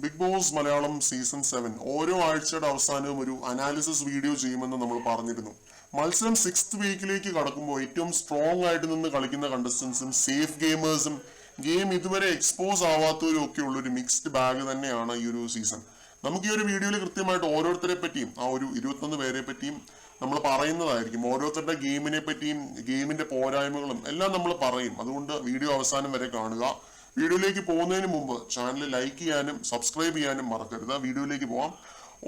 Big boss Malayalam season 7 ഓരോ ആഴ്ചയുടെ അവസാനവും ഒരു അനാലിസിസ് വീഡിയോ ചെയ്യുമെന്ന് നമ്മൾ പറഞ്ഞിരുന്നു. മത്സരം 6th വീക്കിലേക്ക് കടക്കുമ്പോൾ ഏറ്റവും സ്ട്രോങ് ആയിട്ട് നിന്ന് കളിക്കുന്ന കണ്ടസ്റ്റൻസും സേഫ് ഗെയിമേഴ്സും ഗെയിം ഇതുവരെ എക്സ്പോസ് ആവാത്തവരും ഒക്കെ ഉള്ള ഒരു മിക്സ്ഡ് ബാഗ് തന്നെയാണ് ഈ ഒരു സീസൺ. നമുക്ക് ഈ ഒരു വീഡിയോയിൽ കൃത്യമായിട്ട് ഓരോരുത്തരെ പറ്റിയും ആ ഒരു 21 പേരെ പറ്റിയും നമ്മൾ പറയുന്നതായിരിക്കും. ഓരോരുത്തരുടെ ഗെയിമിനെ പറ്റിയും ഗെയിമിന്റെ പോരായ്മകളും എല്ലാം നമ്മൾ പറയും. അതുകൊണ്ട് വീഡിയോ അവസാനം വരെ കാണുക. വീഡിയോയിലേക്ക് പോകുന്നതിന് മുമ്പ് ചാനൽ ലൈക്ക് ചെയ്യാനും സബ്സ്ക്രൈബ് ചെയ്യാനും മറക്കരുത്. വീഡിയോയിലേക്ക് പോവാം.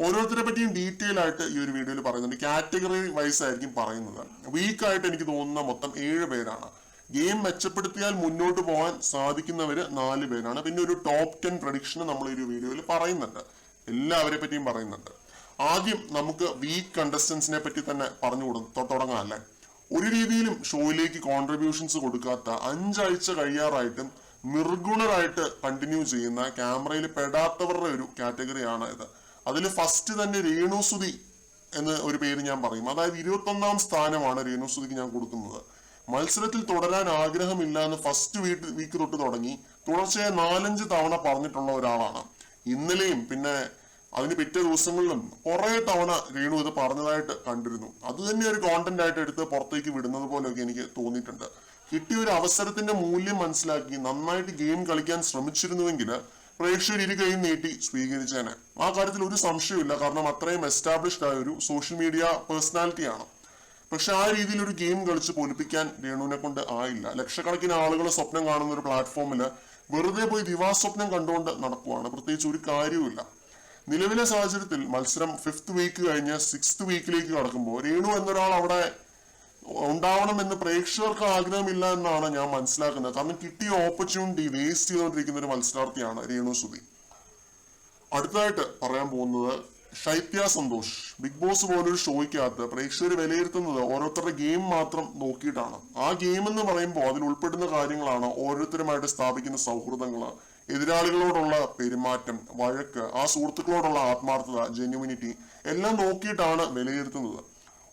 ഓരോരുത്തരെ പറ്റിയും ഡീറ്റെയിൽ ആയിട്ട് ഈ ഒരു വീഡിയോയിൽ പറയുന്നുണ്ട്. കാറ്റഗറി വൈസ് ആയിരിക്കും പറയുന്നത്. വീക്കായിട്ട് എനിക്ക് തോന്നുന്ന മൊത്തം 7 പേരാണ്. ഗെയിം മെച്ചപ്പെടുത്തിയാൽ മുന്നോട്ട് പോകാൻ സാധിക്കുന്നവര് 4 പേരാണ്. പിന്നെ ഒരു ടോപ്പ് 10 പ്രഡിക്ഷൻ നമ്മൾ ഈ ഒരു വീഡിയോയിൽ പറയുന്നുണ്ട്. എല്ലാവരെ പറ്റിയും പറയുന്നുണ്ട്. ആദ്യം നമുക്ക് വീക്ക് കണ്ടസ്റ്റൻസിനെ പറ്റി തന്നെ പറഞ്ഞു തുടങ്ങാം അല്ലേ. ഒരു രീതിയിലും ഷോയിലേക്ക് കോൺട്രിബ്യൂഷൻസ് കൊടുക്കാത്ത 5 ആഴ്ച കഴിയാറായിട്ടും നിർഗുണരായിട്ട് കണ്ടിന്യൂ ചെയ്യുന്ന ക്യാമറയിൽ പെടാത്തവരുടെ ഒരു കാറ്റഗറിയാണ് ഇത്. അതിൽ ഫസ്റ്റ് തന്നെ രേണുസുതി എന്ന് ഒരു പേര് ഞാൻ പറയും. അതായത് 21ാം സ്ഥാനമാണ് രേണുസുതിക്ക് ഞാൻ കൊടുക്കുന്നത്. മത്സരത്തിൽ തുടരാൻ ആഗ്രഹമില്ല എന്ന് ഫസ്റ്റ് വീക്ക് തൊട്ട് തുടങ്ങി തുടർച്ചയായി 4-5 തവണ പറഞ്ഞിട്ടുള്ള ഒരാളാണ്. ഇന്നലെയും പിന്നെ അതിന് പിറ്റേ ദിവസങ്ങളിലും കുറെ തവണ രേണു ഇത് പറഞ്ഞതായിട്ട് കണ്ടിരുന്നു. അത് തന്നെ ഒരു കോണ്ടന്റ് ആയിട്ട് എടുത്ത് പുറത്തേക്ക് വിടുന്നത് പോലെയൊക്കെ എനിക്ക് തോന്നിയിട്ടുണ്ട്. കിട്ടിയ ഒരു അവസരത്തിന്റെ മൂല്യം മനസ്സിലാക്കി നന്നായിട്ട് ഗെയിം കളിക്കാൻ ശ്രമിച്ചിരുന്നുവെങ്കിൽ പ്രേക്ഷകർ ഇരു കൈയും നീട്ടി സ്വീകരിച്ചേനെ. ആ കാര്യത്തിൽ ഒരു സംശയമില്ല. കാരണം അത്രയും എസ്റ്റാബ്ലിഷ്ഡ് ആയ ഒരു സോഷ്യൽ മീഡിയ പേഴ്സണാലിറ്റിയാണ്. പക്ഷെ ആ രീതിയിൽ ഒരു ഗെയിം കളിച്ച് പൊലിപ്പിക്കാൻ രേണുവിനെ കൊണ്ട് ആയില്ല. ലക്ഷക്കണക്കിന് ആളുകൾ സ്വപ്നം കാണുന്ന ഒരു പ്ലാറ്റ്ഫോമിൽ വെറുതെ പോയി ദിവാസ്വപ്നം കണ്ടുകൊണ്ട് നടക്കുവാണ്. പ്രത്യേകിച്ച് ഒരു കാര്യവുമില്ല. നിലവിലെ സാഹചര്യത്തിൽ മത്സരം 5th വീക്ക് കഴിഞ്ഞ് 6th വീക്കിലേക്ക് കടക്കുമ്പോൾ രേണു എന്നൊരാൾ അവിടെ ഉണ്ടാവണം എന്ന് പ്രേക്ഷകർക്ക് ആഗ്രഹമില്ല എന്നാണ് ഞാൻ മനസ്സിലാക്കുന്നത്. കാരണം കിട്ടിയ ഓപ്പർച്യൂണിറ്റി വേസ്റ്റ് ചെയ്തുകൊണ്ടിരിക്കുന്ന ഒരു മത്സരാർത്ഥിയാണ് രേണുസുതി. അടുത്തതായിട്ട് പറയാൻ പോകുന്നത് ശൈത്യ സന്തോഷ്. ബിഗ് ബോസ് പോലൊരു ഷോയ്ക്കകത്ത് പ്രേക്ഷകർ വിലയിരുത്തുന്നത് ഓരോരുത്തരുടെ ഗെയിം മാത്രം നോക്കിയിട്ടാണ്. ആ ഗെയിം എന്ന് പറയുമ്പോൾ അതിൽ ഉൾപ്പെടുന്ന കാര്യങ്ങളാണ് ഓരോരുത്തരുമായിട്ട് സ്ഥാപിക്കുന്ന സൗഹൃദങ്ങൾ, എതിരാളികളോടുള്ള പെരുമാറ്റം, വഴക്ക്, ആ സുഹൃത്തുക്കളോടുള്ള ആത്മാർത്ഥത, ജെന്യുവിനിറ്റി എല്ലാം നോക്കിയിട്ടാണ് വിലയിരുത്തുന്നത്.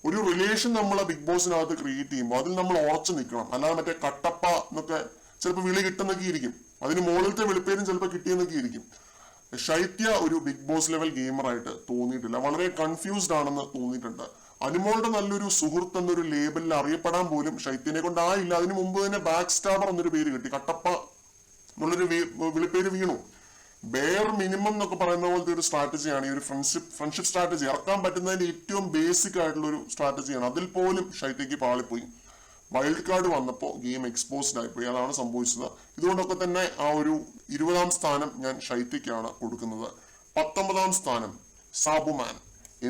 ഒരു റിലേഷൻ നമ്മളെ ബിഗ് ബോസിനകത്ത് ക്രിയേറ്റ് ചെയ്യുമ്പോൾ അതിൽ നമ്മൾ ഉറച്ചു നിൽക്കണം. അല്ലാതെ മറ്റേ കട്ടപ്പ എന്നൊക്കെ ചിലപ്പോൾ വിളി കിട്ടുന്നൊക്കെ ഇരിക്കും. അതിന് മുകളിലത്തെ വിളിപ്പേരും ചിലപ്പോൾ കിട്ടിയെന്നൊക്കെ ഇരിക്കും. ശൈത്യ ഒരു ബിഗ് ബോസ് ലെവൽ ഗെയിമറായിട്ട് തോന്നിയിട്ടില്ല. വളരെ കൺഫ്യൂസ്ഡ് ആണെന്ന് തോന്നിയിട്ടുണ്ട്. അനുമോളുടെ നല്ലൊരു സുഹൃത്ത് എന്നൊരു ലേബലിൽ അറിയപ്പെടാൻ പോലും ശൈത്യനെ കൊണ്ടായില്ല. അതിനു മുമ്പ് തന്നെ ബാക്ക് സ്റ്റാബർ എന്നൊരു പേര് കിട്ടി. കട്ടപ്പ എന്നുള്ളൊരു വിളിപ്പേര് വീണു. ബെയർ മിനിമം എന്നൊക്കെ പറയുന്ന പോലത്തെ ഒരു സ്ട്രാറ്റജിയാണ് ഈ ഒരു ഫ്രണ്ട്ഷിപ്പ് സ്ട്രാറ്റജി. ഇറക്കാൻ പറ്റുന്നതിന്റെ ഏറ്റവും ബേസിക് ആയിട്ടുള്ള ഒരു സ്ട്രാറ്റജിയാണ്. അതിൽ പോലും ശൈത്യക്ക് പാളിപ്പോയി. വൈൽഡ് കാർഡ് വന്നപ്പോൾ ഗെയിം എക്സ്പോസ്ഡ് ആയിപ്പോയി. അതാണ് സംഭവിച്ചത്. ഇതുകൊണ്ടൊക്കെ തന്നെ ആ ഒരു 20ാം സ്ഥാനം ഞാൻ ശൈത്യക്കാണ് കൊടുക്കുന്നത്. 19ാം സ്ഥാനം സാബുമാൻ.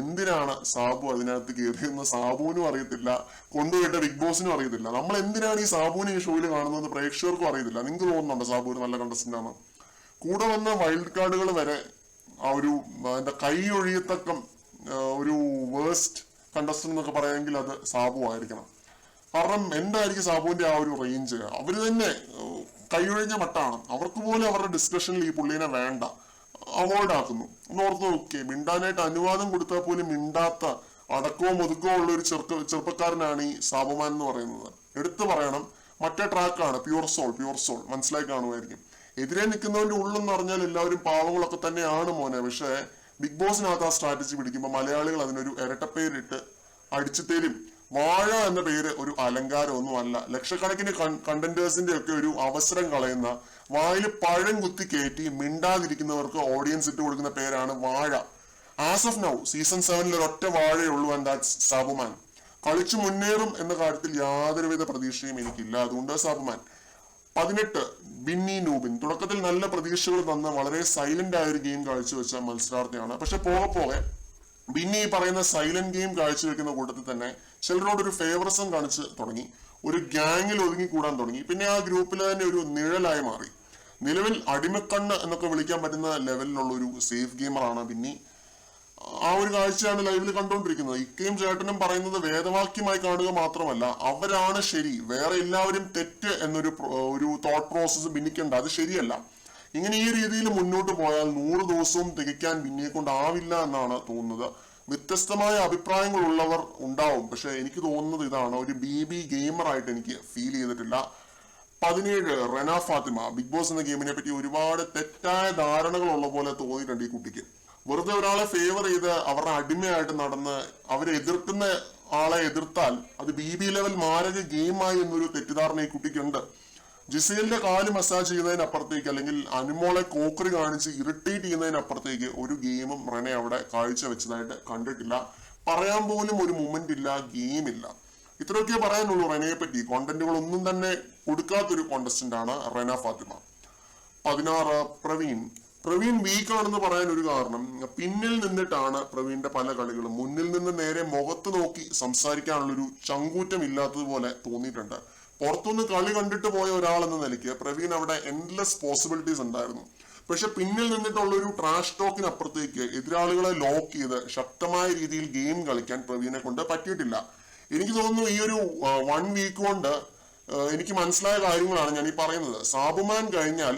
എന്തിനാണ് സാബു അതിനകത്ത് കയറിയെന്ന് സാബുവിനും അറിയത്തില്ല, കൊണ്ടുപോയിട്ട് ബിഗ് ബോസിനും അറിയത്തില്ല. നമ്മൾ എന്തിനാണ് ഈ സാബുവിനെ ഈ ഷോയിൽ കാണുന്നത് പ്രേക്ഷകർക്കും അറിയത്തില്ല. നിങ്ങൾക്ക് തോന്നുന്നുണ്ടോ സാബു ഒരു നല്ല കണ്ടസ്റ്റന്റ് ആണ്? കൂടെ വന്ന വൈൽഡ് കാർഡുകൾ വരെ ആ ഒരു എന്താ കൈ ഒഴിയത്തക്കം ഒരു വേസ്റ്റ് കണ്ടസ്റ്റന്റ് എന്നൊക്കെ പറയാമെങ്കിൽ അത് സാബു ആയിരിക്കണം. കാരണം എന്തായിരിക്കും സാബുവിന്റെ ആ ഒരു റേഞ്ച്? അവര് തന്നെ കൈയൊഴിഞ്ഞ മട്ടാണ്. അവർക്ക് പോലും അവരുടെ ഡിസ്കഷനിൽ ഈ പുള്ളീനെ വേണ്ട, അവോയ്ഡ് ആക്കുന്നു. ഒന്ന് ഓർത്ത് നോക്കിയേ, മിണ്ടാനായിട്ട് അനുവാദം കൊടുത്താൽ പോലും മിണ്ടാത്ത അടക്കവും ഒതുക്കവും ഉള്ള ഒരു ചെറുപ്പക്കാരനാണ് ഈ സാബുമാൻ എന്ന് പറയുന്നത്. എടുത്തു പറയണം, മറ്റേ ട്രാക്കാണ് പ്യൂർ സോൾ. മനസ്സിലായി കാണുമായിരിക്കും. എതിരെ നിൽക്കുന്നവന്റെ ഉള്ളെന്ന് പറഞ്ഞാൽ എല്ലാവരും പാവങ്ങളൊക്കെ തന്നെയാണ് മോനെ. പക്ഷെ ബിഗ് ബോസിനകത്ത് ആ സ്ട്രാറ്റജി പിടിക്കുമ്പോൾ മലയാളികൾ അതിനൊരു ഇരട്ടപ്പേരിട്ട് അടിച്ചു തരും. വാഴ എന്ന പേര് ഒരു അലങ്കാരമൊന്നും അല്ല. ലക്ഷക്കണക്കിന് കണ്ടന്റേഴ്സിന്റെ ഒക്കെ ഒരു അവസരം കളയുന്ന, വായിൽ പഴം കുത്തി കയറ്റി മിണ്ടാതിരിക്കുന്നവർക്ക് ഓഡിയൻസ് ഇട്ട് കൊടുക്കുന്ന പേരാണ് വാഴ. ആസ് ഓഫ് നൗ സീസൺ 7 ഒരൊറ്റ വാഴയുള്ളൂ, ആൻഡ് ദാറ്റ്സ് സാബുമാൻ. കളിച്ചു മുന്നേറും എന്ന കാര്യത്തിൽ യാതൊരുവിധ പ്രതീക്ഷയും എനിക്കില്ല. അതുകൊണ്ട് സാബുമാൻ. 18 ബിന്നി നൂബിൻ. തുടക്കത്തിൽ നല്ല പ്രതീക്ഷകൾ തന്ന് വളരെ സൈലന്റ് ആയ ഒരു ഗെയിം കാഴ്ചവെച്ച മത്സരാർത്ഥിയാണ്. പക്ഷെ പോകെ ബിന്നി ഈ പറയുന്ന സൈലന്റ് ഗെയിം കാഴ്ചവെക്കുന്ന കൂട്ടത്തിൽ തന്നെ ചിലരോട് ഒരു ഫേവറിസം കാണിച്ച് തുടങ്ങി. ഒരു ഗ്യാങ്ങിൽ ഒതുങ്ങിക്കൂടാൻ തുടങ്ങി. പിന്നെ ആ ഗ്രൂപ്പിൽ തന്നെ ഒരു നിഴലായി മാറി. നിലവിൽ അടിമക്കണ്ണ് എന്നൊക്കെ വിളിക്കാൻ പറ്റുന്ന ലെവലിലുള്ള ഒരു സേഫ് ഗെയിമറാണ് ബിന്നി. ആ ഒരു കാഴ്ചയാണ് ലൈവിൽ കണ്ടുകൊണ്ടിരിക്കുന്നത്. ഇക്കയും ചേട്ടനും പറയുന്നത് വേദവാക്യമായി കാണുക മാത്രമല്ല, അവരാണ് ശരി, വേറെ എല്ലാവരും തെറ്റ് എന്നൊരു തോട്ട് പ്രോസസ്സ് ബിന്നിക്കുണ്ട്. അത് ശരിയല്ല. ഇങ്ങനെ ഈ രീതിയിൽ മുന്നോട്ട് പോയാൽ 100 ദിവസവും തികയ്ക്കാൻ ബിന്നിയെ കൊണ്ടാവില്ല എന്നാണ് തോന്നുന്നത്. വ്യത്യസ്തമായ അഭിപ്രായങ്ങൾ ഉള്ളവർ ഉണ്ടാവും. പക്ഷെ എനിക്ക് തോന്നുന്നത് ഇതാണ്, ഒരു BB ഗെയിമറായിട്ട് എനിക്ക് ഫീൽ ചെയ്തിട്ടില്ല. 17 റെന ഫാത്തിമ. ബിഗ് ബോസ് എന്ന ഗെയിമിനെ പറ്റി ഒരുപാട് തെറ്റായ ധാരണകളുള്ള പോലെ തോന്നിയിട്ടുണ്ട് ഈ കുട്ടിക്ക്. വെറുതെ ഒരാളെ ഫേവർ ചെയ്ത് അവരുടെ അടിമയായിട്ട് നടന്ന് അവരെ എതിർക്കുന്ന ആളെ എതിർത്താൽ അത് BB ലെവൽ മാരക ഗെയിമായി എന്നൊരു തെറ്റിദ്ധാരണ ഈ കുട്ടിക്കുണ്ട്. ജിസേലിന്റെ കാല് മസാജ് ചെയ്യുന്നതിനപ്പുറത്തേക്ക് അല്ലെങ്കിൽ അനുമോളെ കോക്കറി കാണിച്ച് ഇറിറ്റേറ്റ് ചെയ്യുന്നതിനപ്പുറത്തേക്ക് ഒരു ഗെയിമും റെന അവിടെ കാഴ്ചവെച്ചതായിട്ട് കണ്ടിട്ടില്ല. പറയാൻ പോലും ഒരു മൊമെന്റ് ഇല്ല, ഗെയിം ഇല്ല. ഇത്രയൊക്കെ പറയാനുള്ളൂ റെനയെ പറ്റി. കോണ്ടന്റുകളൊന്നും തന്നെ കൊടുക്കാത്തൊരു കോണ്ടസ്റ്റന്റ് ആണ് റെന ഫാത്തിമ. 16 പ്രവീൺ വീക്ക് ആണെന്ന് പറയാൻ ഒരു കാരണം, പിന്നിൽ നിന്നിട്ടാണ് പ്രവീണിന്റെ പല കളികളും. മുന്നിൽ നിന്ന് നേരെ മുഖത്ത് നോക്കി സംസാരിക്കാനുള്ളൊരു ചങ്കൂറ്റം ഇല്ലാത്തതുപോലെ തോന്നിയിട്ടുണ്ട്. പുറത്തുനിന്ന് കളി കണ്ടിട്ട് പോയ ഒരാൾ എന്ന നിലയ്ക്ക് പ്രവീൺ അവിടെ എൻഡ്ലെസ് പോസിബിലിറ്റീസ് ഉണ്ടായിരുന്നു. പക്ഷെ പിന്നിൽ നിന്നിട്ടുള്ള ഒരു ട്രാഷ് ടോക്കിനപ്പുറത്തേക്ക് എതിരാളികളെ ലോക്ക് ചെയ്ത് ശക്തമായ രീതിയിൽ ഗെയിം കളിക്കാൻ പ്രവീണിനെ കൊണ്ട് പറ്റിയിട്ടില്ല. എനിക്ക് തോന്നുന്നു ഈ ഒരു 1 വീക്ക് കൊണ്ട് എനിക്ക് മനസ്സിലായ കാര്യങ്ങളാണ് ഞാൻ ഈ പറയുന്നത്. സാബുമാൻ കഴിഞ്ഞാൽ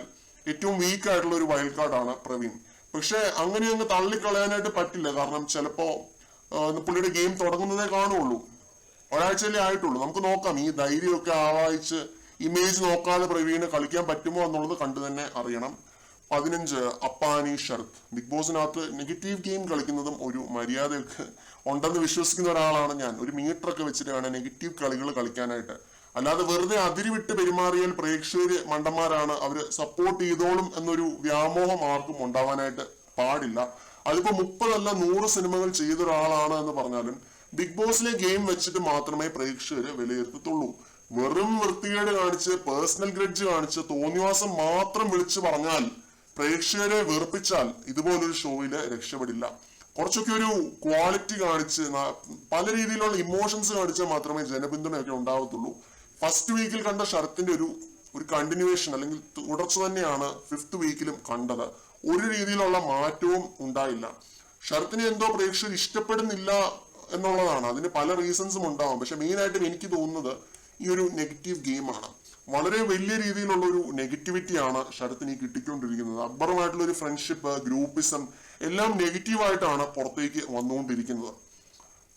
ഏറ്റവും വീക്ക് ആയിട്ടുള്ള ഒരു വൈൽഡ് കാർഡാണ് പ്രവീൺ. പക്ഷെ അങ്ങനെ അങ്ങ് തള്ളിക്കളയാനായിട്ട് പറ്റില്ല. കാരണം ചിലപ്പോ പുള്ളിയുടെ ഗെയിം തുടങ്ങുന്നതേ കാണുള്ളൂ, ഒരാഴ്ചയിലേ ആയിട്ടുള്ളൂ. നമുക്ക് നോക്കാം, ഈ ധൈര്യമൊക്കെ ആവാഹിച്ച് ഇമേജ് നോക്കാതെ പ്രവീണ് കളിക്കാൻ പറ്റുമോ എന്നുള്ളത് കണ്ടു തന്നെ അറിയണം. 15 അപ്പാനി ശരത്. ബിഗ് ബോസിനകത്ത് നെഗറ്റീവ് ഗെയിം കളിക്കുന്നതും ഒരു മര്യാദയൊക്കെ ഉണ്ടെന്ന് വിശ്വസിക്കുന്ന ഒരാളാണ് ഞാൻ. ഒരു മീറ്ററൊക്കെ വെച്ചിട്ട് വേണം നെഗറ്റീവ് കളികൾ കളിക്കാനായിട്ട്. അല്ലാതെ വെറുതെ അതിരിവിട്ട് പെരുമാറിയാൽ പ്രേക്ഷകര് മണ്ടന്മാരാണ്, അവര് സപ്പോർട്ട് ചെയ്തോളും എന്നൊരു വ്യാമോഹം ആർക്കും ഉണ്ടാവാനായിട്ട് പാടില്ല. അതിപ്പോ 30 അല്ല 100 സിനിമകൾ ചെയ്ത ഒരാളാണ് എന്ന് പറഞ്ഞാലും ബിഗ് ബോസിലെ ഗെയിം വെച്ചിട്ട് മാത്രമേ പ്രേക്ഷകര് വിലയിരുത്തത്തുള്ളൂ. വെറും വൃത്തികേട് കാണിച്ച് പേഴ്സണൽ ഗ്രഡ്ജ് കാണിച്ച് തോന്നിവാസം മാത്രം വിളിച്ചു പറഞ്ഞാൽ പ്രേക്ഷകരെ വെറുപ്പിച്ചാൽ ഇതുപോലൊരു ഷോയില് രക്ഷപ്പെടില്ല. കുറച്ചൊക്കെ ഒരു ക്വാളിറ്റി കാണിച്ച് പല രീതിയിലുള്ള ഇമോഷൻസ് കാണിച്ചാൽ മാത്രമേ ജനപിന്തുണയൊക്കെ ഉണ്ടാവത്തുള്ളൂ. ഫസ്റ്റ് വീക്കിൽ കണ്ട ശരത്തിന്റെ ഒരു കണ്ടിന്യൂവേഷൻ അല്ലെങ്കിൽ തുടർച്ച തന്നെയാണ് 5th വീക്കിലും കണ്ടത്. ഒരു രീതിയിലുള്ള മാറ്റവും ഉണ്ടായില്ല. ശരത്തിനെ എന്തോ പ്രേക്ഷകർ ഇഷ്ടപ്പെടുന്നില്ല എന്നുള്ളതാണ്. അതിന് പല റീസൺസും ഉണ്ടാവും. പക്ഷെ മെയിൻ ആയിട്ടും എനിക്ക് തോന്നുന്നത് ഈ ഒരു നെഗറ്റീവ് ഗെയിമാണ്. വളരെ വലിയ രീതിയിലുള്ള ഒരു നെഗറ്റിവിറ്റിയാണ് ശരത്തിന് ഈ കിട്ടിക്കൊണ്ടിരിക്കുന്നത്. അക്ബറുമായിട്ടുള്ള ഒരു ഫ്രണ്ട്ഷിപ്പ്, ഗ്രൂപ്പിസം എല്ലാം നെഗറ്റീവായിട്ടാണ് പുറത്തേക്ക് വന്നുകൊണ്ടിരിക്കുന്നത്.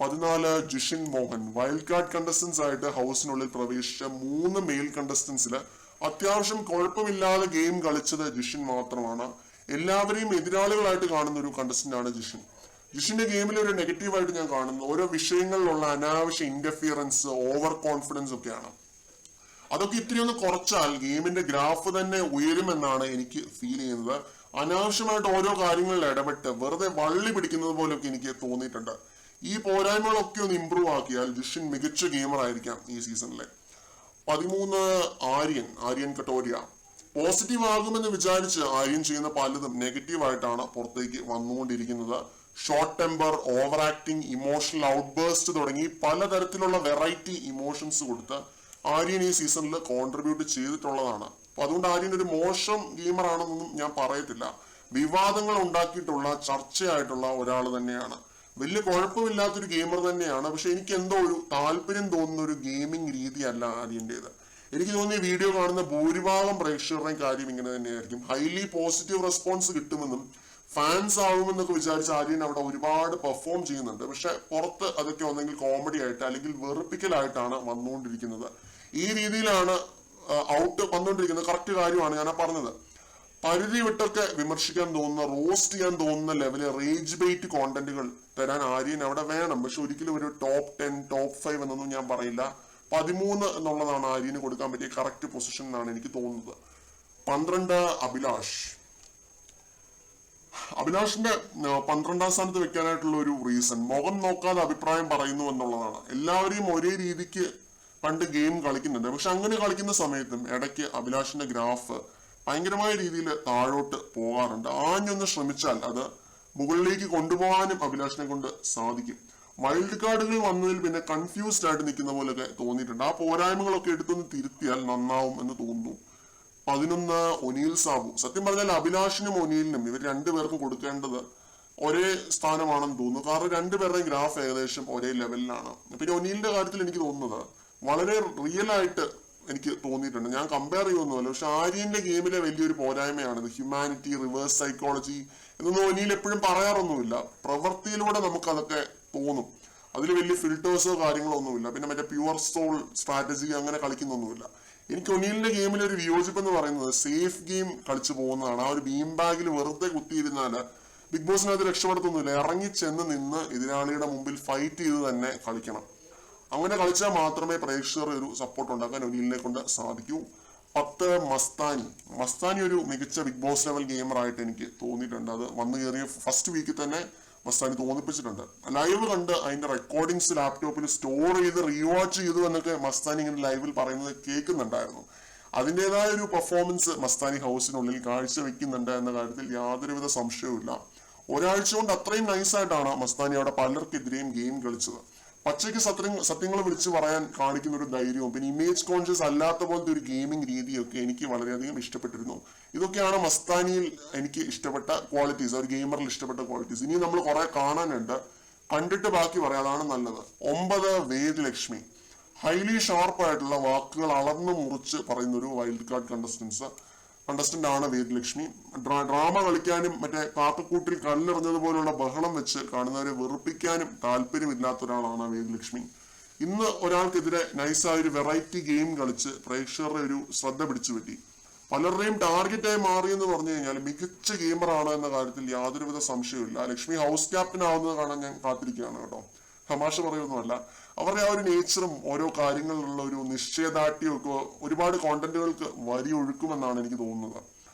14 Jishin Mohan. Wild card contestants ആയിട്ട് ഹൗസിനുള്ളിൽ പ്രവേശിച്ച 3 മെയിൽ കണ്ടസ്റ്റൻസില് അത്യാവശ്യം കുഴപ്പമില്ലാതെ ഗെയിം കളിച്ചത് ജിഷിൻ മാത്രമാണ്. എല്ലാവരെയും എതിരാളികളായിട്ട് കാണുന്ന ഒരു കണ്ടസ്റ്റന്റ് ആണ് ജിഷിൻ. ജിഷിന്റെ ഗെയിമിൽ ഒരു നെഗറ്റീവായിട്ട് ഞാൻ കാണുന്നത് ഓരോ വിഷയങ്ങളിലുള്ള അനാവശ്യ ഇന്റർഫിയറൻസ്, ഓവർ കോൺഫിഡൻസ് ഒക്കെയാണ്. അതൊക്കെ ഇത്തിരി ഒന്ന് കുറച്ചാൽ ഗെയിമിന്റെ ഗ്രാഫ് തന്നെ ഉയരുമെന്നാണ് എനിക്ക് ഫീൽ ചെയ്യുന്നത്. അനാവശ്യമായിട്ട് ഓരോ കാര്യങ്ങളിൽ ഇടപെട്ട് വെറുതെ വള്ളി പിടിക്കുന്നത് പോലെയൊക്കെ എനിക്ക് തോന്നിയിട്ടുണ്ട്. ഈ പോരായ്മകളൊക്കെ ഒന്ന് ഇമ്പ്രൂവ് ആക്കിയാൽ ജിഷിൻ മികച്ച ഗെയിമർ ആയിരിക്കാം ഈ സീസണിലെ. 13 ആര്യൻ കട്ടോരിയ. പോസിറ്റീവ് ആകുമെന്ന് വിചാരിച്ച് ആര്യൻ ചെയ്യുന്ന പലതും നെഗറ്റീവായിട്ടാണ് പുറത്തേക്ക് വന്നുകൊണ്ടിരിക്കുന്നത്. Short temper, over acting, emotional outburst തുടങ്ങി പലതരത്തിലുള്ള വെറൈറ്റി ഇമോഷൻസ് കൊടുത്ത് ആര്യൻ ഈ സീസണിൽ കോൺട്രിബ്യൂട്ട് ചെയ്തിട്ടുള്ളതാണ്. അപ്പൊ അതുകൊണ്ട് ആര്യൻ ഒരു മോശം ഗെയിമർ ആണെന്നൊന്നും ഞാൻ പറയത്തില്ല. വിവാദങ്ങൾ ഉണ്ടാക്കിയിട്ടുള്ള ചർച്ചയായിട്ടുള്ള ഒരാൾ തന്നെയാണ്. വലിയ കുഴപ്പമില്ലാത്തൊരു ഗെയിമർ തന്നെയാണ്. പക്ഷെ എനിക്ക് എന്തോ ഒരു താല്പര്യം തോന്നുന്ന ഒരു ഗെയിമിംഗ് രീതിയല്ല ആര്യൻ്റെത്. എനിക്ക് തോന്നിയ വീഡിയോ കാണുന്ന ഭൂരിഭാഗം പ്രേക്ഷകരുടെയും കാര്യം ഇങ്ങനെ തന്നെയായിരിക്കും. ഹൈലി പോസിറ്റീവ് റെസ്പോൺസ് കിട്ടുമെന്നും ഫാൻസ് ആവുമെന്നൊക്കെ വിചാരിച്ച ആര്യൻ അവിടെ ഒരുപാട് പെർഫോം ചെയ്യുന്നുണ്ട്. പക്ഷെ പുറത്ത് അതൊക്കെ ഒന്നെങ്കിൽ കോമഡി ആയിട്ട് അല്ലെങ്കിൽ വെറുപ്പിക്കലായിട്ടാണ് വന്നുകൊണ്ടിരിക്കുന്നത്. ഈ രീതിയിലാണ് ഔട്ട് വന്നുകൊണ്ടിരിക്കുന്നത്. കറക്റ്റ് കാര്യമാണ് ഞാൻ പറഞ്ഞത്. പരിധി വിട്ടൊക്കെ വിമർശിക്കാൻ തോന്നുന്ന, റോസ്റ്റ് ചെയ്യാൻ തോന്നുന്ന ലെവല് റേജ് ബെയ്റ്റ് കോണ്ടന്റുകൾ തരാൻ ആര്യൻ അവിടെ വേണം. പക്ഷെ ഒരിക്കലും ഒരു ടോപ്പ് 10, ടോപ്പ് 5 എന്നൊന്നും ഞാൻ പറയില്ല. 13 എന്നുള്ളതാണ് ആര്യന് കൊടുക്കാൻ പറ്റിയ കറക്റ്റ് പൊസിഷൻ എന്നാണ് എനിക്ക് തോന്നുന്നത്. 12 അഭിലാഷിന്റെ 12ാം സ്ഥാനത്ത് വെക്കാനായിട്ടുള്ള ഒരു റീസൺ മുഖം നോക്കാതെ അഭിപ്രായം പറയുന്നു എന്നുള്ളതാണ്. എല്ലാവരെയും ഒരേ രീതിക്ക് കണ്ട് ഗെയിം കളിക്കുന്നുണ്ട്. പക്ഷെ അങ്ങനെ കളിക്കുന്ന സമയത്തും ഇടയ്ക്ക് അഭിലാഷിന്റെ ഗ്രാഫ് ഭയങ്കരമായ രീതിയിൽ താഴോട്ട് പോകാറുണ്ട്. ആഞ്ഞൊന്ന് ശ്രമിച്ചാൽ അത് മുകളിലേക്ക് കൊണ്ടുപോകാനും അഭിലാഷിനെ കൊണ്ട് സാധിക്കും. വൈൽഡ് കാർഡുകൾ വന്നതിൽ പിന്നെ കൺഫ്യൂസ്ഡ് ആയിട്ട് നിൽക്കുന്ന പോലെയൊക്കെ തോന്നിയിട്ടുണ്ട്. ആ പോരായ്മകളൊക്കെ എടുത്തൊന്ന് തിരുത്തിയാൽ നന്നാവും എന്ന് തോന്നുന്നു. 11 ഒനീൽ സാബു. സത്യം പറഞ്ഞാൽ അഭിലാഷിനും ഒനീലിനും ഇവർ രണ്ടുപേർക്കും കൊടുക്കേണ്ടത് ഒരേ സ്ഥാനമാണെന്ന് തോന്നുന്നു. കാരണം രണ്ടുപേരുടെയും ഗ്രാഫ് ഏകദേശം ഒരേ ലെവലിലാണ്. പിന്നെ ഒനീലിന്റെ കാര്യത്തിൽ എനിക്ക് തോന്നുന്നത് വളരെ റിയൽ ആയിട്ട് എനിക്ക് തോന്നിയിട്ടുണ്ട്. ഞാൻ കമ്പയർ ചെയ്യുമൊന്നുമല്ല, പക്ഷെ ആര്യന്റെ ഗെയിമിലെ വലിയൊരു പോരായ്മയാണിത്. ഹ്യൂമാനിറ്റി, റിവേഴ്സ് സൈക്കോളജി എന്നൊന്നും ഒനീൽ എപ്പോഴും പറയാറൊന്നുമില്ല. പ്രവൃത്തിയിലൂടെ നമുക്ക് അതൊക്കെ തോന്നും. അതിൽ വലിയ ഫിൽറ്റേഴ്സോ കാര്യങ്ങളോ ഒന്നുമില്ല. പിന്നെ മറ്റേ പ്യുവർ സോൾ സ്ട്രാറ്റജി അങ്ങനെ കളിക്കുന്നൊന്നുമില്ല. എനിക്ക് ഒനീലിന്റെ ഗെയിമിൽ ഒരു വിയോജിപ്പ് എന്ന് പറയുന്നത് സേഫ് ഗെയിം കളിച്ചു പോകുന്നതാണ്. ആ ഒരു ബീം ബാഗിൽ വെറുതെ കുത്തിയിരുന്നാല് ബിഗ് ബോസിനകത്ത് രക്ഷപ്പെടുത്തൊന്നുമില്ല. ഇറങ്ങി ചെന്ന് നിന്ന് എതിരാളിയുടെ മുമ്പിൽ ഫൈറ്റ് ചെയ്ത് തന്നെ കളിക്കണം. അങ്ങനെ കളിച്ചാൽ മാത്രമേ പ്രേക്ഷകർ ഒരു സപ്പോർട്ട് ഉണ്ടാക്കാൻ ഒനീലിനെ കൊണ്ട് സാധിക്കൂ. 10 മസ്താനി ഒരു മികച്ച ബിഗ് ബോസ് ലെവൽ ഗെയിമർ ആയിട്ട് എനിക്ക് തോന്നിയിട്ടുണ്ട്. അത് വന്നു കയറിയ ഫസ്റ്റ് വീക്കിൽ തന്നെ മസ്താനി തോന്നിപ്പിച്ചിട്ടുണ്ട്. ലൈവ് കണ്ട് അതിന്റെ റെക്കോർഡിങ്സ് ലാപ്ടോപ്പിൽ സ്റ്റോർ ചെയ്ത് റീവാച്ച് ചെയ്തു എന്നൊക്കെ മസ്താനി ഇങ്ങനെ ലൈവിൽ പറയുന്നത് കേൾക്കുന്നുണ്ടായിരുന്നു. അതിൻ്റെതായ ഒരു പെർഫോമൻസ് മസ്താനി ഹൗസിനുള്ളിൽ കാഴ്ചവെക്കുന്നുണ്ട് എന്ന കാര്യത്തിൽ യാതൊരുവിധ സംശയവുമില്ല. ഒരാഴ്ച കൊണ്ട് അത്രയും നൈസായിട്ടാണ് മസ്താനി അവിടെ പലർക്കെതിരെയും ഗെയിം കളിച്ചത്. പച്ചയ്ക്ക് സത്യങ്ങൾ വിളിച്ചു പറയാൻ കാണിക്കുന്ന ഒരു ധൈര്യവും പിന്നെ ഇമേജ് കോൺഷ്യസ് അല്ലാത്ത പോലത്തെ ഒരു ഗെയിമിംഗ് രീതിയൊക്കെ എനിക്ക് വളരെയധികം ഇഷ്ടപ്പെട്ടിരുന്നു. ഇതൊക്കെയാണ് മസ്താനിയിൽ എനിക്ക് ഇഷ്ടപ്പെട്ട ക്വാളിറ്റീസ്, ഒരു ഗെയിമറിൽ ഇഷ്ടപ്പെട്ട ക്വാളിറ്റീസ്. ഇനി നമ്മൾ കുറെ കാണാനുണ്ട്, കണ്ടിട്ട് ബാക്കി പറയാം, അതാണ് നല്ലത്. 9 വേദലക്ഷ്മി. ഹൈലി ഷാർപ്പായിട്ടുള്ള വാക്കുകൾ അളന്നു മുറിച്ച് പറയുന്ന ഒരു വൈൽഡ് കാർഡ് കണ്ടസ്റ്റന്റ് ആണ് വേദലക്ഷ്മി. ഡ്രാമ കളിക്കാനും മറ്റേ കാക്കക്കൂട്ടിൽ കല്ലെറിഞ്ഞതുപോലുള്ള ബഹളം വെച്ച് കാണുന്നവരെ വെറുപ്പിക്കാനും താല്പര്യമില്ലാത്ത ഒരാളാണ് വേദലക്ഷ്മി. ഇന്ന് ഒരാൾക്കെതിരെ നൈസായ ഒരു വെറൈറ്റി ഗെയിം കളിച്ച് പ്രേക്ഷകരുടെ ഒരു ശ്രദ്ധ പിടിച്ചു പറ്റി. പലരുടെയും ടാർഗറ്റായി മാറിയെന്ന് പറഞ്ഞു കഴിഞ്ഞാൽ മികച്ച ഗെയിമറാണ് എന്ന കാര്യത്തിൽ യാതൊരുവിധ സംശയവുമില്ല. ലക്ഷ്മി ഹൗസ് ക്യാപ്റ്റൻ ആവുന്നത് കാണാൻ ഞാൻ കാത്തിരിക്കുകയാണ് കേട്ടോ. തമാശ പറയുന്നതല്ല. അവരുടെ ആ ഒരു നേച്ചറും ഓരോ കാര്യങ്ങളിലുള്ള ഒരു നിശ്ചയദാർഢ്യവും ഒക്കെ ഒരുപാട് കോണ്ടന്റുകൾക്ക് വരി ഒഴുക്കുമെന്നാണ് എനിക്ക് തോന്നുന്നത്.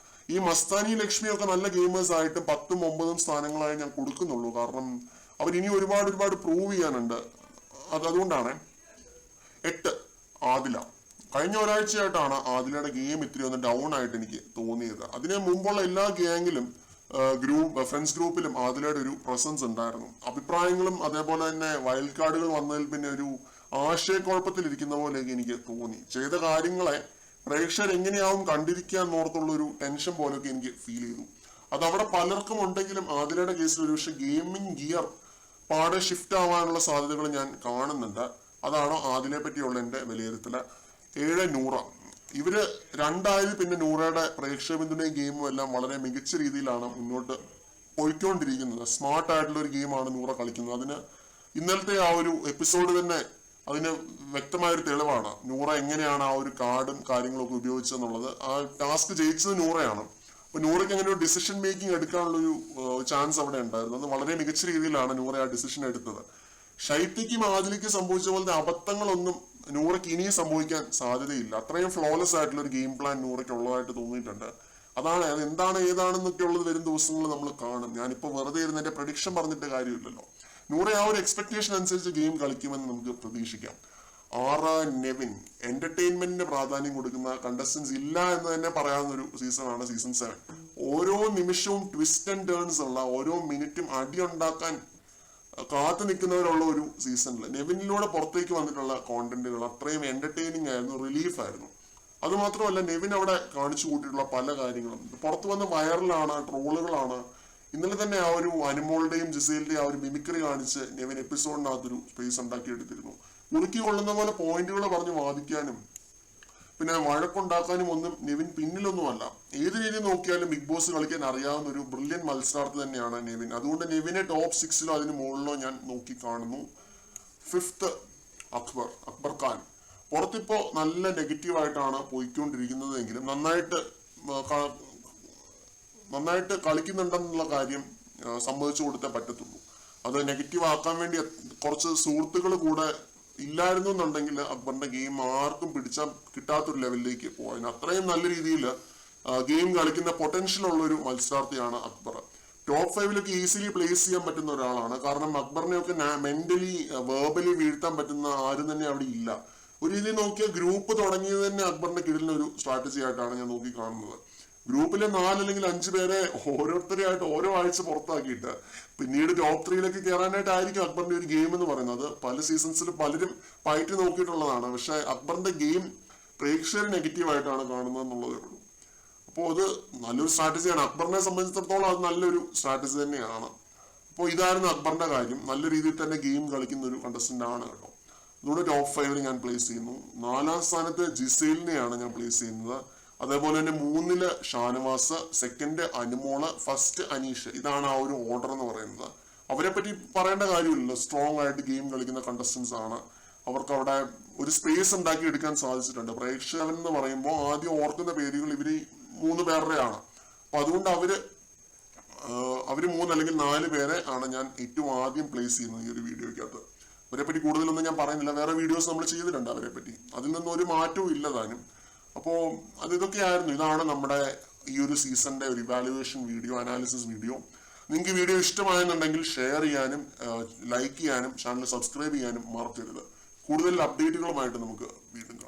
ഈ മസ്താനി ലക്ഷ്മിയൊക്കെ നല്ല ഗെയിമേഴ്സ് ആയിട്ടും 10ഉം 9ഉം സ്ഥാനങ്ങളായി ഞാൻ കൊടുക്കുന്നുള്ളൂ. കാരണം അവരിനി ഒരുപാട് പ്രൂവ് ചെയ്യാനുണ്ട്. അതുകൊണ്ടാണ്. 8 ആദില. കഴിഞ്ഞ ഒരാഴ്ചയായിട്ടാണ് ആദിലയുടെ ഗെയിം ഇത്തിരി ഒന്ന് ഡൗൺ ആയിട്ട് എനിക്ക് തോന്നിയത്. അതിന് മുമ്പുള്ള എല്ലാ ഗ്യാങ്ങിലും ഫ്രണ്ട്സ് ഗ്രൂപ്പിലും ആദിലയുടെ ഒരു പ്രസൻസ് ഉണ്ടായിരുന്നു. അഭിപ്രായങ്ങളും അതേപോലെ തന്നെ വൈൽഡ് കാർഡുകൾ വന്നതിൽ പിന്നെ ഒരു ആശയക്കുഴപ്പത്തിലിരിക്കുന്ന പോലെയൊക്കെ എനിക്ക് തോന്നി. ചെയ്ത കാര്യങ്ങളെ പ്രേക്ഷകർ എങ്ങനെയാവും കണ്ടിരിക്കുക എന്നോർത്തുള്ള ഒരു ടെൻഷൻ പോലെയൊക്കെ എനിക്ക് ഫീൽ ചെയ്തു. അത് അവിടെ പലർക്കും ഉണ്ടെങ്കിലും ആദിലയുടെ കേസിൽ ഒരുപക്ഷെ ഗെയിമിംഗ് ഗിയർ പാടെ ഷിഫ്റ്റ് ആവാനുള്ള സാധ്യതകൾ ഞാൻ കാണുന്നുണ്ട്. അതാണ് ആദിലെ പറ്റിയുള്ള എൻ്റെ വിലയിരുത്തല്. 7 നൂറ. ഇവര് രണ്ടായത് പിന്നെ നൂറയുടെ പ്രേക്ഷക പിന്തുണയും ഗെയിമും എല്ലാം വളരെ മികച്ച രീതിയിലാണ് മുന്നോട്ട് പോയിക്കൊണ്ടിരിക്കുന്നത്. സ്മാർട്ട് ആയിട്ടുള്ള ഒരു ഗെയിമാണ് നൂറ കളിക്കുന്നത്. അതിന് ഇന്നലത്തെ ആ ഒരു എപ്പിസോഡ് തന്നെ അതിന് വ്യക്തമായൊരു തെളിവാണ്. നൂറ എങ്ങനെയാണ് ആ ഒരു കാർഡും കാര്യങ്ങളൊക്കെ ഉപയോഗിച്ചതെന്നുള്ളത്. ആ ടാസ്ക് ജയിച്ചത് നൂറയാണ്. അപ്പൊ നൂറയ്ക്ക് അങ്ങനെ ഒരു ഡിസിഷൻ മേക്കിംഗ് എടുക്കാനുള്ളൊരു ചാൻസ് അവിടെ ഉണ്ടായിരുന്നു. അത് വളരെ മികച്ച രീതിയിലാണ് നൂറ ആ ഡിസിഷൻ എടുത്തത്. ഷൈത്യക്കും ആദിലയ്ക്കും സംഭവിച്ച പോലത്തെ അബദ്ധങ്ങളൊന്നും നൂറയ്ക്ക് ഇനിയും സംഭവിക്കാൻ സാധ്യതയില്ല. അത്രയും ഫ്ലോലെസ് ആയിട്ടുള്ള ഒരു ഗെയിം പ്ലാൻ നൂറയ്ക്ക് ഉള്ളതായിട്ട് തോന്നിയിട്ടുണ്ട്. അതാണ് അത് എന്താണ് ഏതാണെന്നൊക്കെ ഉള്ളത് വരും ദിവസങ്ങളിൽ നമ്മൾ കാണും. ഞാനിപ്പോ വെറുതെ ഇരുന്ന് എന്റെ പ്രഡിക്ഷൻ പറഞ്ഞിട്ട് കാര്യമില്ലല്ലോ. നൂറ ആ ഒരു എക്സ്പെക്ടേഷൻ അനുസരിച്ച് ഗെയിം കളിക്കുമെന്ന് നമുക്ക് പ്രതീക്ഷിക്കാം. 6 നെവിൻ. എന്റർടൈൻമെന്റിന് പ്രാധാന്യം കൊടുക്കുന്ന കണ്ടസ്റ്റൻസ് ഇല്ല എന്ന് തന്നെ പറയാവുന്ന ഒരു സീസണാണ് സീസൺ 7. ഓരോ നിമിഷവും ട്വിസ്റ്റ് ആൻഡ് ടേൺസ് ഉള്ള, ഓരോ മിനിറ്റും അടി ഉണ്ടാക്കാൻ കാത്തു നിൽക്കുന്നവരുള്ള ഒരു സീസണിൽ നെവിനിലൂടെ പുറത്തേക്ക് വന്നിട്ടുള്ള കോണ്ടന്റുകൾ അത്രയും എന്റർടൈനിങ് ആയിരുന്നു, റിലീഫ് ആയിരുന്നു. അതുമാത്രമല്ല നെവിൻ അവിടെ കാണിച്ചു കൂട്ടിയിട്ടുള്ള പല കാര്യങ്ങളും പുറത്തു വന്ന വൈറലാണ്, ട്രോളുകളാണ്. ഇന്നലെ തന്നെ ആ ഒരു അനുമോളുടെയും ജിസേലിന്റെയും ആ ഒരു മിമിക്രി കാണിച്ച് നെവിൻ എപ്പിസോഡിനകത്തൊരു സ്പേസ് ഉണ്ടാക്കിയെടുത്തിരുന്നു. ഉറുക്കി കൊള്ളുന്ന പോലെ പോയിന്റുകൾ പറഞ്ഞ് വാദിക്കാനും പിന്നെ വഴക്കുണ്ടാക്കാനും ഒന്നും നെവിൻ പിന്നിലൊന്നുമല്ല. ഏത് രീതിയിൽ നോക്കിയാലും ബിഗ് ബോസ് കളിക്കാൻ അറിയാവുന്ന ഒരു ബ്രില്യൻ മത്സരാർത്ഥി തന്നെയാണ് നെവിൻ. അതുകൊണ്ട് നെവിനെ ടോപ്പ് 6ലോ അതിന് മുകളിലോ ഞാൻ നോക്കി കാണുന്നു. 5th അക്ബർ ഖാൻ. പുറത്തിപ്പോ നല്ല നെഗറ്റീവായിട്ടാണ് പോയിക്കൊണ്ടിരിക്കുന്നതെങ്കിലും നന്നായിട്ട് കളിക്കുന്നുണ്ടെന്നുള്ള കാര്യം സമ്മതിച്ചു കൊടുത്തേ പറ്റത്തുള്ളൂ. അത് നെഗറ്റീവ് ആക്കാൻ വേണ്ടി കുറച്ച് സുഹൃത്തുക്കൾ കൂടെ ഇല്ലായിരുന്നു എന്നുണ്ടെങ്കിൽ അക്ബറിന്റെ ഗെയിം ആർക്കും പിടിച്ചാൽ കിട്ടാത്തൊരു ലെവലിലേക്ക് പോകാൻ അത്രയും നല്ല രീതിയിൽ ഗെയിം കളിക്കുന്ന പൊട്ടൻഷ്യൽ ഉള്ള ഒരു മത്സരാർത്ഥിയാണ് അക്ബർ. ടോപ്പ് 5ലൊക്കെ ഈസിലി പ്ലേസ് ചെയ്യാൻ പറ്റുന്ന ഒരാളാണ്. കാരണം അക്ബറിനെയൊക്കെ മെന്റലി വേർബലി വീഴ്ത്താൻ പറ്റുന്ന ആരും തന്നെ അവിടെ ഇല്ല. ഒരു രീതിയിൽ നോക്കിയാൽ ഗ്രൂപ്പ് തുടങ്ങിയത് തന്നെ അക്ബറിന്റെ കീഴിലുള്ള ഒരു സ്ട്രാറ്റജി ആയിട്ടാണ് ഞാൻ നോക്കി കാണുന്നത്. ഗ്രൂപ്പിലെ 4 അല്ലെങ്കിൽ 5 പേരെ ഓരോരുത്തരെയായിട്ട് ഓരോ ആഴ്ച പുറത്താക്കിയിട്ട് പിന്നീട് ടോപ്പ് 3യിലേക്ക് കയറാനായിട്ടായിരിക്കും അക്ബറിന്റെ ഒരു ഗെയിം എന്ന് പറയുന്നത്. പല സീസൺസിലും പലരും പയറ്റി നോക്കിയിട്ടുള്ളതാണ്. പക്ഷെ അക്ബറിന്റെ ഗെയിം പ്രേക്ഷകർ നെഗറ്റീവായിട്ടാണ് കാണുന്നത് എന്നുള്ളതേ ഉള്ളൂ. അപ്പോൾ അത് നല്ലൊരു സ്ട്രാറ്റജിയാണ്. അക്ബറിനെ സംബന്ധിച്ചിടത്തോളം അത് നല്ലൊരു സ്ട്രാറ്റജി തന്നെയാണ്. അപ്പോൾ ഇതായിരുന്നു അക്ബറിന്റെ കാര്യം. നല്ല രീതിയിൽ തന്നെ ഗെയിം കളിക്കുന്ന ഒരു കണ്ടസ്റ്റന്റ് ആണ് കേട്ടോ. അതുകൊണ്ട് ടോപ്പ് 5ൽ ഞാൻ പ്ലേസ് ചെയ്യുന്നു. 4ാം സ്ഥാനത്ത് ജിസേലിനെയാണ് ഞാൻ പ്ലേസ് ചെയ്യുന്നത്. അതേപോലെ തന്നെ 3ല് ഷാനവാസ്, 2nd അനുമോള്, 1st അനീഷ്. ഇതാണ് ആ ഒരു ഓർഡർ എന്ന് പറയുന്നത്. അവരെ പറ്റി പറയേണ്ട കാര്യമില്ലല്ലോ. സ്ട്രോങ് ആയിട്ട് ഗെയിം കളിക്കുന്ന കണ്ടസ്റ്റൻസ് ആണ്. അവർക്ക് അവിടെ ഒരു സ്പേസ് ഉണ്ടാക്കി എടുക്കാൻ സാധിച്ചിട്ടുണ്ട്. പ്രേക്ഷകൻ എന്ന് പറയുമ്പോൾ ആദ്യം ഓർക്കുന്ന പേരുകൾ ഇവര് 3 പേരുടെയാണ്. അപ്പൊ അതുകൊണ്ട് അവര് 3 അല്ലെങ്കിൽ 4 പേരെ ആണ് ഞാൻ ഏറ്റവും ആദ്യം പ്ലേസ് ചെയ്യുന്നത് ഈ ഒരു വീഡിയോയ്ക്കകത്ത്. അവരെ പറ്റി കൂടുതലൊന്നും ഞാൻ പറയുന്നില്ല, വേറെ വീഡിയോസ് നമ്മൾ ചെയ്തിട്ടുണ്ട് അവരെ പറ്റി, അതിൽ നിന്നും ഒരു മാറ്റവും ഇല്ല താനും. അപ്പോൾ ഇതൊക്കെയായിരുന്നു. ഇതാണ് നമ്മുടെ ഈ ഒരു സീസണിന്റെ ഒരു ഇവാലുവേഷൻ വീഡിയോ, അനാലിസിസ് വീഡിയോ. നിങ്ങൾക്ക് വീഡിയോ ഇഷ്ടമായെന്നുണ്ടെങ്കിൽ ഷെയർ ചെയ്യാനും ലൈക്ക് ചെയ്യാനും ചാനൽ സബ്സ്ക്രൈബ് ചെയ്യാനും മറക്കരുത്. കൂടുതൽ അപ്ഡേറ്റുകളുമായിട്ട് നമുക്ക് വീണ്ടും